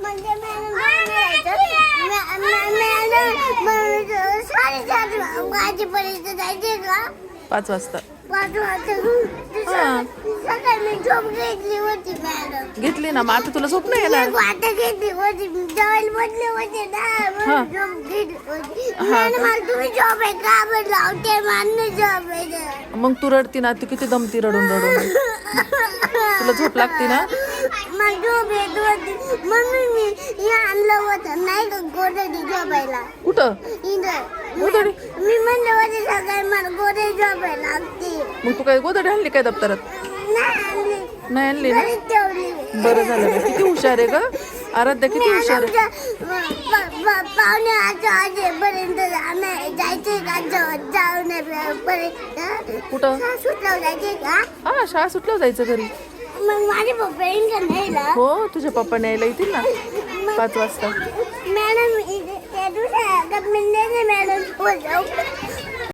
म्हणजे वाजेपर्यंत जायचे का 5 वाजता 5 वाजता हा. सकाळी मी झोप घेतली होती मॅडम. घेतली ना, मग आता तुला झोप नाही येणार. वाटा घेतली होती जेवायला बसले होते ना हा. झोप घेतली होती. हा मॅडम का? मला तुम्ही झोप आहे का बरं लावते मान्य झोप आहे. मग तू रडती ना, तू किती दमती रडून रडून. तुला झोप लागते ना. मला झोप येत होती म्हणून मी हे आणलं होतं नाही का गोदडी झोपायला कुठं इथं. गोधडी? मी म्हणलं होते सकाळी मला गोदडी झोपायला लागते. मग तू काय गोदडी आणली काय दप्तरात? नाही आणली. नाही आणली ना. घरीच ठेवली. बरं झालं बाई. किती हुशार आहे ग आराध्या, किती हुशार आहे. पावणे 8 वाजेपर्यंत जायचे का जाऊन कुठं? सुटलं जायचे का हा, शाळा सुटल्यावर जायचं घरी. मग माझे पप्पा येईन का नाही ना. हो, तुझ्या पप्पा न्यायला येतील ना 5 वाजता. मॅडम त्या दिवशी मॅडम